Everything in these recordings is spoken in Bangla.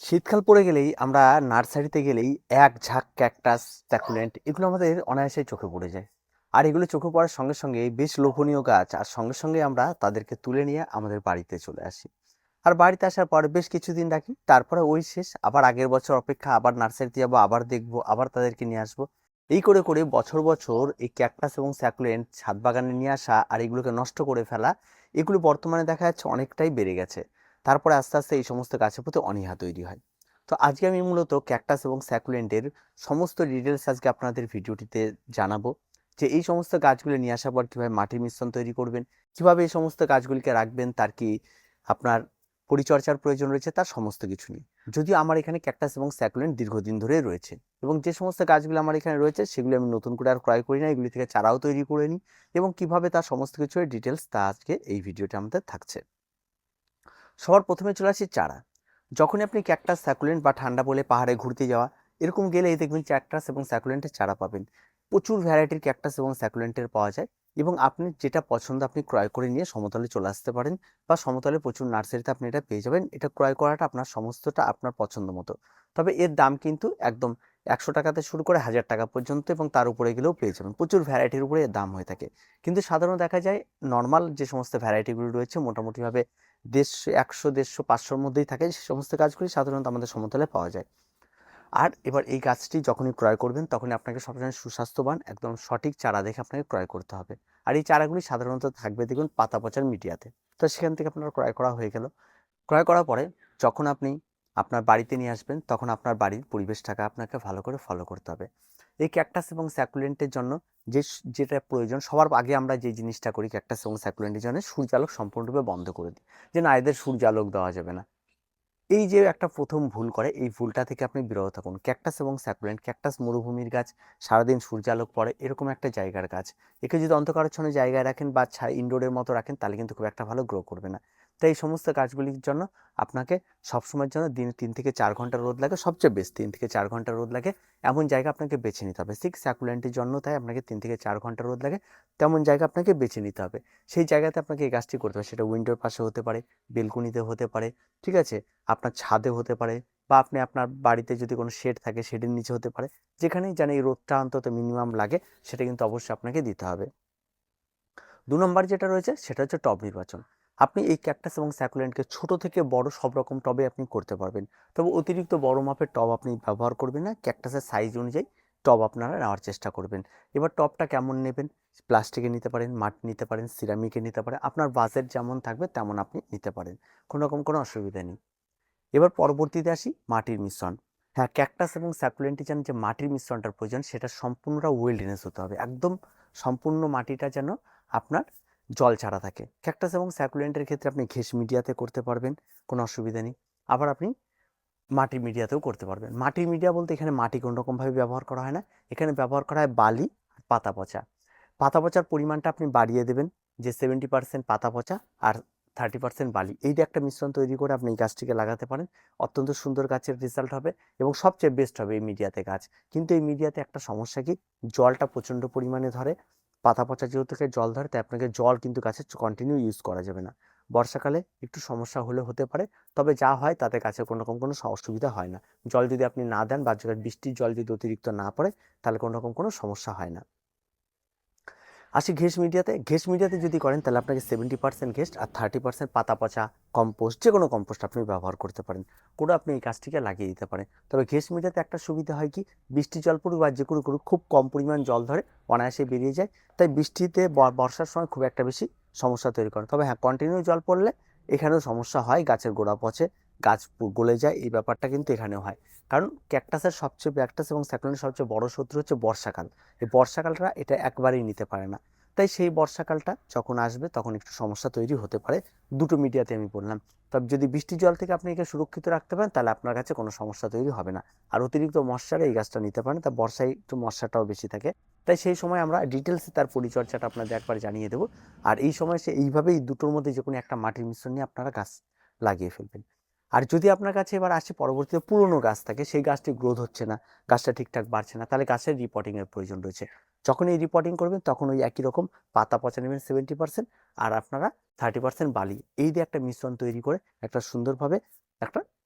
শীতকাল পড়ে গেলেই আমরা নার্সারিতে গেলেই এক ঝাঁক ক্যাকটাস, সাকুলেন্ট এগুলো আমাদের অনায়াসেই চোখে পড়ে যায়। আর এগুলো চোখে পড়ার সঙ্গে সঙ্গে বেশ লোভনীয় গাছ, আর সঙ্গে সঙ্গে আমরা তাদেরকে তুলে নিয়ে আমাদের বাড়িতে চলে আসি। আর বাড়িতে আসার পর বেশ কিছুদিন রাখি, তারপরে ওই শেষ, আবার আগের বছর অপেক্ষা, আবার নার্সারিতে যাবো, আবার দেখবো, আবার তাদেরকে নিয়ে আসবো। এই করে করে বছর বছর এই ক্যাকটাস এবং স্যাকুলেন্ট ছাদ বাগানে নিয়ে আসা আর এগুলোকে নষ্ট করে ফেলা, এগুলো বর্তমানে দেখা যাচ্ছে অনেকটাই বেড়ে গেছে। তারপরে আস্তে আস্তে এই সমস্ত গাছের প্রতি অনীহা তৈরি হয়। তো আজকে আমি মূলত ক্যাকটাস এবং স্যাকুলেন্টের সমস্ত ডিটেলস আজকে আপনাদের ভিডিওটিতে জানাবো, যে এই সমস্ত গাছগুলো নিয়ে আসার পর কীভাবে মাটির মিশ্রণ তৈরি করবেন, কিভাবে এই সমস্ত গাছগুলিকে রাখবেন, তার কি আপনার পরিচর্যার প্রয়োজন রয়েছে, তার সমস্ত কিছু নিয়ে। যদিও আমার এখানে ক্যাকটাস এবং স্যাকুলেন্ট দীর্ঘদিন ধরে রয়েছে, এবং যে সমস্ত গাছগুলো আমার এখানে রয়েছে সেগুলো আমি নতুন করে আর ক্রয় করি না, এগুলি থেকে চারাও তৈরি করে নিই। এবং কিভাবে তার সমস্ত কিছুর ডিটেলস তা আজকে এই ভিডিওটা আমাদের থাকছে। সবার প্রথমে চলে আসি চারা। যখনই আপনি ক্যাকটাস, স্যাকুলেন্ট বা ঠান্ডা বলে পাহাড়ে ঘুরতে যাওয়া এরকম গেলেই দেখবেন ক্যাকটাস এবং স্যাকুলেন্টের চারা পাবেন। প্রচুর ভ্যারাইটির ক্যাকটাস এবং স্যাকুলেন্টের পাওয়া যায়, এবং আপনি যেটা পছন্দ আপনি ক্রয় করে নিয়ে সমতলে চলে আসতে পারেন, বা সমতলে প্রচুর নার্সারিতে আপনি এটা পেয়ে যাবেন। এটা ক্রয় করাটা আপনার সমস্তটা আপনার পছন্দ মতো। তবে এর দাম কিন্তু একদম 100 টাকাতে শুরু করে 1000 টাকা পর্যন্ত, এবং তার উপরে গেলেও পেয়ে যাবেন। প্রচুর ভ্যারাইটির উপরে এর দাম হয়ে থাকে। কিন্তু সাধারণত দেখা যায় নর্মাল যে সমস্ত ভ্যারাইটিগুলো রয়েছে মোটামুটিভাবে 150, 150, 500-র মধ্যেই থাকে, সে সমস্ত গাছগুলি সাধারণত আমাদের সমতলে পাওয়া যায়। আর এবার এই গাছটি যখনই ক্রয় করবেন তখনই আপনাকে সবসময় সুস্বাস্থ্যবান একদম সঠিক চারা দেখে আপনাকে ক্রয় করতে হবে। আর এই চারাগুলি সাধারণত থাকবে দেখুন পাতা পচার মিডিয়াতে। তো সেখান থেকে আপনার ক্রয় করা হয়ে গেল। ক্রয় করার পরে যখন আপনি আপনার বাড়িতে নিয়ে আসবেন তখন আপনার বাড়ির পরিবেশটাকে আপনাকে ভালো করে ফলো করতে হবে। এই ক্যাকটাস এবং স্যাকুলেন্টের জন্য যেটা প্রয়োজন, সবার আগে আমরা যে জিনিসটা করি ক্যাকটাস এবং স্যাকুলেন্টের জন্য সূর্যালোক সম্পূর্ণরূপে বন্ধ করে দিই, যে না এদের সূর্যালোক দেওয়া যাবে না। এই যে একটা প্রথম ভুল করে, এই ভুলটা থেকে আপনি বিরত থাকুন। ক্যাকটাস এবং স্যাকুলেন্ট, ক্যাকটাস মরুভূমির গাছ, সারাদিন সূর্যালোক পড়ে এরকম একটা জায়গার গাছ। একে যদি অন্ধকারাচ্ছন্ন জায়গায় রাখেন বা ইনডোরের মতো রাখেন তাহলে কিন্তু খুব একটা ভালো গ্রো করবে না। তাই এই সমস্ত গাছগুলির জন্য আপনাকে সবসময়ের জন্য দিনে 3 থেকে 4 ঘন্টা রোদ লাগে, সবচেয়ে বেশ 3 থেকে 4 ঘন্টা রোদ লাগে এমন জায়গা আপনাকে বেছে নিতে হবে। ঠিক স্যাকুলেন্টের জন্য তাই আপনাকে 3 থেকে 4 ঘন্টা রোদ লাগে, তেমন জায়গা আপনাকে বেছে নিতে হবে। সেই জায়গাতে আপনাকে এই গাছটি করতে হবে, সেটা উইন্ডোর পাশে হতে পারে, বেলকনিতে হতে পারে, ঠিক আছে, আপনার ছাদে হতে পারে, বা আপনি আপনার বাড়িতে যদি কোনো শেড থাকে শেডের নিচে হতে পারে। যেখানেই যেন এই রোদটা অন্তত মিনিমাম লাগে সেটা কিন্তু অবশ্যই আপনাকে দিতে হবে। 2 নম্বর যেটা রয়েছে সেটা হচ্ছে টব নির্বাচন। আপনি এই ক্যাকটাস এবং স্যাকুলেন্টকে ছোট থেকে বড় সব রকম টবে আপনি করতে পারবেন। তবে অতিরিক্ত বড় মাপের টব আপনি ব্যবহার করবেন না, ক্যাকটাসের সাইজ অনুযায়ী টব আপনারা নেওয়ার চেষ্টা করবেন। এবার টবটা কেমন নেবেন, প্লাস্টিকে নিতে পারেন, মাটি নিতে পারেন, সিরামিকে নিতে পারেন, আপনার বাজেট যেমন থাকবে তেমন আপনি নিতে পারেন, কোনো রকম কোনো অসুবিধা নেই। এবার পরবর্তীতে আসি মাটির মিশ্রণ। হ্যাঁ, ক্যাকটাস এবং স্যাকুলেন্টের জন্য যে মাটির মিশ্রণটার প্রয়োজন সেটা সম্পূর্ণটা ওয়েলডনেস হতে হবে, একদম সম্পূর্ণ মাটিটা যেন আপনার জল ছাড়া থাকে। ক্যাকটাস এবং স্যাকুলেন্টের ক্ষেত্রে আপনি ঘেঁস মিডিয়াতে করতে পারবেন, কোনো অসুবিধা নেই। আবার আপনি মাটির মিডিয়াতেও করতে পারবেন। মাটির মিডিয়া বলতে এখানে মাটি কোনো রকমভাবে ব্যবহার করা হয় না, এখানে ব্যবহার করা হয় বালি আর পাতা পচা। পাতা পচার পরিমাণটা আপনি বাড়িয়ে দেবেন, যে 70% পাতা পচা আর 30% বালি, এই দিয়ে একটা মিশ্রণ তৈরি করে আপনি এই গাছটিকে লাগাতে পারেন। অত্যন্ত সুন্দর গাছের রেজাল্ট হবে এবং সবচেয়ে বেস্ট হবে এই মিডিয়াতে গাছ। কিন্তু এই মিডিয়াতে একটা সমস্যা কি, জলটা প্রচণ্ড পরিমাণে ধরে। পাতা পচা যেহেতু থেকে জল ধরে, তাই আপনাকে জল কিন্তু গাছের কন্টিনিউ ইউজ করা যাবে না। বর্ষাকালে একটু সমস্যা হলে হতে পারে, তবে যা হয় তাতে গাছের কোনো রকম কোনো অসুবিধা হয় না। জল যদি আপনি না দেন বা বৃষ্টির জল যদি অতিরিক্ত না পড়ে তাহলে কোনো রকম কোনো সমস্যা হয় না। আসি ঘেঁস মিডিয়াতে যদি করেন তাহলে আপনাকে 70% ঘেঁস আর 30% পাতা পচা কম্পোস্ট, যে কোনো কম্পোস্ট আপনি ব্যবহার করতে পারেন, করে আপনি এই গাছটিকে লাগিয়ে দিতে পারেন। তবে ঘেঁস মিডিয়াতে একটা সুবিধা হয় কি, বৃষ্টি জল পড়ুক বা যে কোনো করুক খুব কম পরিমাণ জল ধরে, অনায়াসে বেরিয়ে যায়। তাই বৃষ্টিতে বর্ষার সময় খুব একটা বেশি সমস্যা তৈরি করে। তবে হ্যাঁ, কন্টিনিউ জল পড়লে এখানেও সমস্যা হয়, গাছের গোড়া পচে, গাছ গলে যায়, এই ব্যাপারটা কিন্তু এখানেও হয়। কারণ ক্যাকটাস এবং স্যাকুলেন্টের সবচেয়ে বড় শত্রু হচ্ছে বর্ষাকাল। এই বর্ষাকালটা এটা একবারেই নিতে পারে না। তাই সেই বর্ষাকালটা যখন আসবে তখন একটু সমস্যা তৈরি হতে পারে। দুটো মিডিয়াতে আমি বললাম। তবে যদি বৃষ্টির জল থেকে আপনি একে সুরক্ষিত রাখতে পারেন তাহলে আপনার কাছে কোনো সমস্যা তৈরি হবে না। আর অতিরিক্ত মশারে এই গাছটা নিতে পারেন, তা বর্ষায় একটু মশাটাও বেশি থাকে। তাই সেই সময় আমরা ডিটেলসে তার পরিচর্যাটা আপনাদের একবার জানিয়ে দেবো। আর এই সময় সে এইভাবেই দুটোর মধ্যে যে কোনো একটা মাটির মিশ্রণ নিয়ে আপনারা গাছ লাগিয়ে ফেলবেন। আর যদি আপনার কাছে এবার আসে পরবর্তীতে পুরনো গাছ থাকে, সেই গাছটি গ্রোথ হচ্ছে না, গাছটা ঠিকঠাক বাড়ছে না, তাহলে গাছের রিপোর্টিংয়ের প্রয়োজন রয়েছে। যখন এই রিপোর্টিং করবেন তখন ওই একই রকম পাতা পচা নেবেন 70%, আর আপনারা 30% বালি, এই দিয়ে একটা মিশ্রণ তৈরি করে একটা সুন্দরভাবে একটা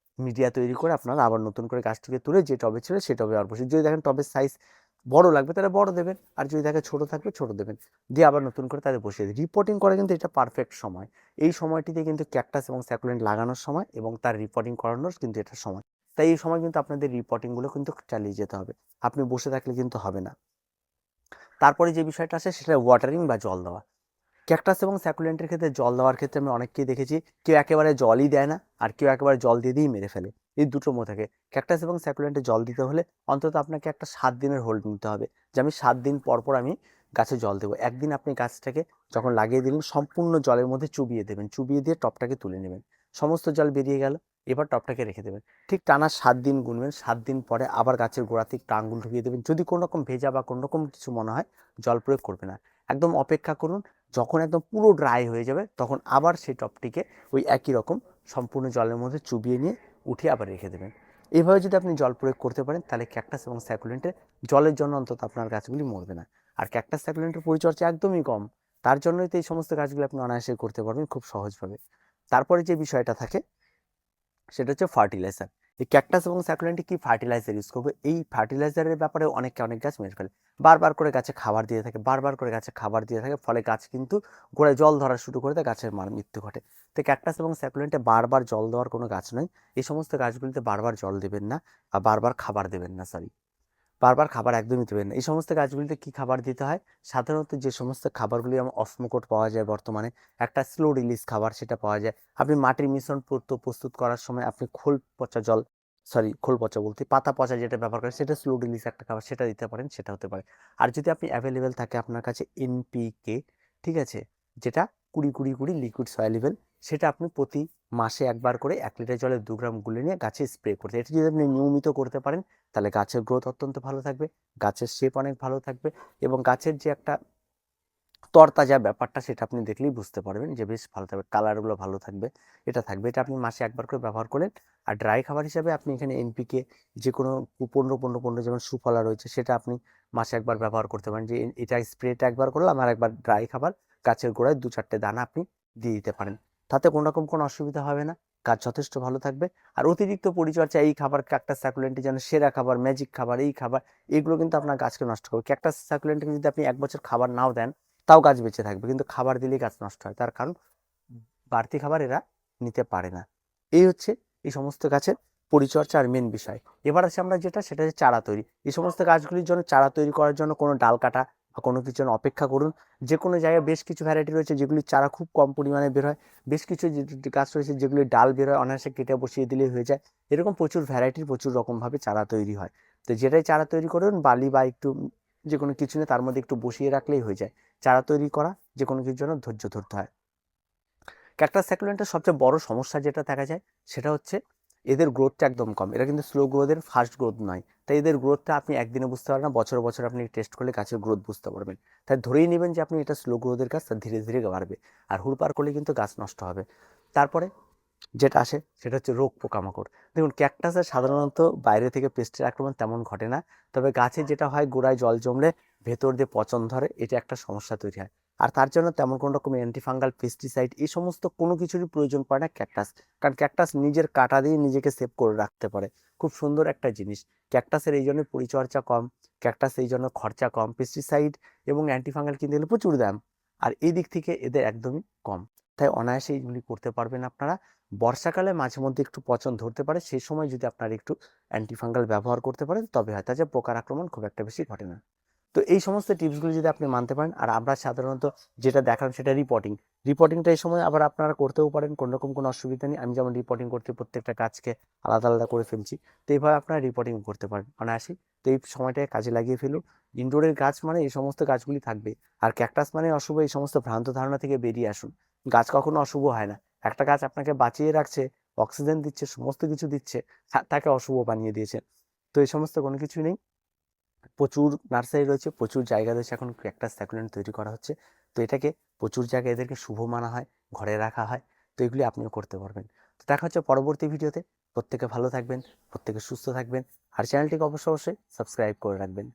মিডিয়া তৈরি করে আপনারা আবার নতুন করে গাছটিকে তুলে যে টবে ছিল সেই টবে আর বসে, যদি দেখেন টবের সাইজ বড় লাগবে তাহলে বড় দেবেন, আর যদি দেখেন ছোট থাকবে ছোট দেবেন, দিয়ে আবার নতুন করে তাদের বসিয়ে দিই। রিপোর্টিং করা কিন্তু এটা পারফেক্ট সময়, এই সময়টিতে কিন্তু ক্যাকটাস এবং স্যাকুলেন্ট লাগানোর সময় এবং তার রিপোর্টিং করানোর কিন্তু এটা সময়। তাই এই সময় কিন্তু আপনাদের রিপোর্টিংগুলো কিন্তু চালিয়ে যেতে হবে, আপনি বসে থাকলে কিন্তু হবে না। তারপরে যে বিষয়টা আসে সেটা ওয়াটারিং বা জল দেওয়া। ক্যাকটাস এবং স্যাকুলেন্টের ক্ষেত্রে জল দেওয়ার ক্ষেত্রে আমি অনেককেই দেখেছি, কেউ একেবারে জলই দেয় না, আর কেউ একেবারে জল দিয়ে দিয়েই মেরে ফেলে। এই দুটোর মধ্যে থাকে। ক্যাকটাস এবং স্যাকুলেন্টে জল দিতে হলে অন্তত আপনাকে একটা 7 দিনের হোল্ড নিতে হবে, যে আমি 7 দিন পর পর আমি গাছে জল দেবো। একদিন আপনি গাছটাকে যখন লাগিয়ে দিলেন সম্পূর্ণ জলের মধ্যে চুবিয়ে দেবেন, চুবিয়ে দিয়ে টবটাকে তুলে নেবেন, সমস্ত জল বেরিয়ে গেল, এবার টবটাকে রেখে দেবেন। ঠিক টানা 7 দিন গুনবেন, 7 দিন পরে আবার গাছের গোড়াতে একটু আঙুল ঢুকিয়ে দেবেন। যদি কোনো রকম ভেজা বা কোনো রকম কিছু মনে হয়, জল প্রয়োগ করবে না, একদম অপেক্ষা করুন। যখন একদম পুরো ড্রাই হয়ে যাবে তখন আবার সেই টবটিকে ওই একই রকম সম্পূর্ণ জলের মধ্যে চুবিয়ে নিয়ে উঠিয়ে আবার রেখে দেবেন। এইভাবে যদি আপনি জল প্রয়োগ করতে পারেন তাহলে ক্যাকটাস এবং স্যাকুলেন্টের জলের জন্য অন্তত আপনার গাছগুলি মরবে না। আর ক্যাকটাস স্যাকুলেন্টের পরিচর্যা একদমই কম, তার জন্যই তো এই সমস্ত গাছগুলো আপনি অনায়াসে করতে পারবেন খুব সহজভাবে। তারপরে যে বিষয়টা থাকে সেটা হচ্ছে ফার্টিলাইজার। এই ক্যাকটাস এবং স্যাকুলেন্টে কি ফার্টিলাইজার ইউজ করবো, এই ফার্টিলাইজারের ব্যাপারে অনেকে অনেক গাছ মেরে ফেলে, বারবার করে গাছে খাবার দিয়ে থাকে, বারবার করে গাছে খাবার দিয়ে থাকে, ফলে গাছ কিন্তু গোড়ায় জল ধরা শুরু করে দেয়, গাছের মৃত্যু ঘটে। তো ক্যাকটাস এবং স্যাকুলেন্টে বারবার জল দেওয়ার কোনো গাছ নয়, এই সমস্ত গাছগুলিতে বারবার জল দেবেন না বা বারবার খাবার দেবেন না, সরি, বারবার খাবার একদমই দেবেন না। এই সমস্ত গাছগুলিতে কি খাবার দিতে হয়, সাধারণত যে সমস্ত খাবারগুলি আমার অসমোকোট পাওয়া যায় বর্তমানে, একটা স্লো রিলিজ খাবার সেটা পাওয়া যায়। আপনি মাটির মিশ্রণ প্রস্তুত করার সময় আপনি খোল পচা জল, সরি খোল পচা বলতে পাতা পচা যেটা ব্যবহার করেন সেটা স্লো রিলিজ একটা খাবার, সেটা দিতে পারেন, সেটা হতে পারে। আর যদি আপনি অ্যাভেলেবেল থাকে আপনার কাছে এনপিকে, ঠিক আছে, যেটা 20-20-20 লিকুইড সয়েলেবল, সেটা আপনি প্রতি মাসে একবার করে 1 লিটার জলে 2 গ্রাম গুলে নিয়ে গাছে স্প্রে করতে, এটা যদি আপনি নিয়মিত করতে পারেন তাহলে গাছের গ্রোথ অত্যন্ত ভালো থাকবে, গাছের শেপ অনেক ভালো থাকবে, এবং গাছের যে একটা তরতাজা ব্যাপারটা সেটা আপনি দেখলেই বুঝতে পারবেন যে বেশ ভালো থাকবে, কালারগুলো ভালো থাকবে, এটা থাকবে। এটা আপনি মাসে একবার করে ব্যবহার করলেন। আর ড্রাই খাবার হিসাবে আপনি এখানে এনপিকে যে কোনো 15-15-15 যেমন সুফলা রয়েছে সেটা আপনি মাসে একবার ব্যবহার করতে পারেন, যে এটা স্প্রেটা একবার করলাম আর একবার ড্রাই খাবার গাছের গোড়ায় 2-4টে দানা আপনি দিয়ে দিতে পারেন, তাতে কোনো রকম কোনো অসুবিধা হবে না, গাছ যথেষ্ট ভালো থাকবে। আর অতিরিক্ত পরিচর্যা, এই খাবার ক্যাকটাস সাকুলেন্টের যেন সেরা খাবার, ম্যাজিক খাবার, এই খাবার, এগুলো কিন্তু আপনার গাছকে নষ্ট করবে। ক্যাকটাস সাকুলেন্টকে যদি আপনি 1 বছর খাবার নাও দেন তাও গাছ বেঁচে থাকবে, কিন্তু খাবার দিলেই গাছ নষ্ট হয়, তার কারণ বাড়তি খাবার এরা নিতে পারে না। এই হচ্ছে এই সমস্ত গাছের পরিচর্যা আর মেন বিষয়। এবার আছে আমরা যেটা, সেটা হচ্ছে চারা তৈরি। এই সমস্ত গাছগুলির জন্য চারা তৈরি করার জন্য কোনো ডাল কাটা বা কোনো কিছুর জন্য অপেক্ষা করুন। যে কোনো জায়গায় বেশ কিছু ভ্যারাইটি রয়েছে যেগুলির চারা খুব কম পরিমাণে বের হয়, বেশ কিছু গাছ রয়েছে যেগুলির ডাল বের হয় অনায়াসে কেটে বসিয়ে দিলেই হয়ে যায়। এরকম প্রচুর ভ্যারাইটির প্রচুর রকমভাবে চারা তৈরি হয়। তো যেটাই চারা তৈরি করুন, বালি বা একটু যে কোনো কিছু নিয়ে তার মধ্যে একটু বসিয়ে রাখলেই হয়ে যায়। চারা তৈরি করা যে কোনো কিছুর জন্য ধৈর্য ধরতে হয়। ক্যাকটাস সাকুলেন্টের সবচেয়ে বড় সমস্যা যেটা দেখা যায় সেটা হচ্ছে এদের গ্রোথটা একদম কম, এরা কিন্তু স্লো গ্রোথের ফাস্ট গ্রোথ নয়, তাই এদের গ্রোথটা আপনি একদিনে বুঝতে পারবেন না, বছর বছর আপনি টেস্ট করলে গাছের গ্রোথ বুঝতে পারবেন। তাই ধরেই নেবেন যে আপনি এটা স্লো গ্রোথের গাছ, ধীরে ধীরে বাড়বে, আর হুড়পাড় করলে কিন্তু গাছ নষ্ট হবে। তারপরে যেটা আসে সেটা হচ্ছে রোগ পোকামাকড়। দেখুন ক্যাকটাসে সাধারণত বাইরে থেকে পেস্টের আক্রমণ তেমন ঘটে না, তবে গাছে যেটা হয় গোড়ায় জল জমলে ভেতর দিয়ে পচন ধরে, এটা একটা সমস্যা তৈরি হয়। আর তার জন্য তেমন কোনো রকম অ্যান্টিফাঙ্গাল পেস্টিসাইড এই সমস্ত কোনো কিছুরই প্রয়োজন পড়ে না ক্যাকটাস, কারণ ক্যাকটাস নিজের কাটা দিয়ে নিজেকে সেভ করে রাখতে পারে, খুব সুন্দর একটা জিনিস। ক্যাকটাসের এই জন্য পরিচর্যা কম, ক্যাকটাস এই জন্য খরচা কম, পেস্টিসাইড এবং অ্যান্টিফাঙ্গাল কিনতে গেলে প্রচুর দাম, আর এই দিক থেকে এদের একদমই কম, তাই অনায়াসে এইগুলি করতে পারবেন আপনারা। বর্ষাকালে মাঝে মধ্যে একটু পচন ধরতে পারে, সেই সময় যদি আপনারা একটু অ্যান্টিফাঙ্গাল ব্যবহার করতে পারেন তবে হয়, তাছাড়া পোকার আক্রমণ খুব একটা বেশি ঘটে না। তো এই সমস্ত টিপসগুলো যদি আপনি মানতে পারেন, আর আমরা সাধারণত যেটা দেখালাম সেটা রিপোর্টিংটা এই সময় আবার আপনারা করতেও পারেন, কোনো রকম কোনো অসুবিধা নেই। আমি যেমন রিপোর্টিং করতে প্রত্যেকটা গাছকে আলাদা আলাদা করে ফেলছি, তো এইভাবে আপনারা রিপোর্টিং করতে পারেন অনায়াসেই। তো এই সময়টাকে কাজে লাগিয়ে ফেলুন। ইনডোরের গাছ মানে এই সমস্ত গাছগুলি থাকবে, আর ক্যাকটাস মানে অশুভ, এই সমস্ত ভ্রান্ত ধারণা থেকে বেরিয়ে আসুন। গাছ কখনো অশুভ হয় না, একটা গাছ আপনাকে বাঁচিয়ে রাখছে, অক্সিজেন দিচ্ছে, সমস্ত কিছু দিচ্ছে, তাকে অশুভ বানিয়ে দিয়েছে। তো এই সমস্ত কোনো কিছুই নেই। প্রচুর নার্সারি রয়েছে, প্রচুর জায়গা রয়েছে, এখন ক্যাকটাস সাকুলেন্ট তৈরি করা হচ্ছে। তো এটাকে প্রচুর জায়গায় এদেরকে শুভ মানা হয়, ঘরে রাখা হয়। তো এগুলি আপনিও করতে পারবেন। তো দেখা হচ্ছে পরবর্তী ভিডিওতে। প্রত্যেকে ভালো থাকবেন, প্রত্যেকে সুস্থ থাকবেন, আর চ্যানেলটিকে অবশ্যই সাবস্ক্রাইব করে রাখবেন।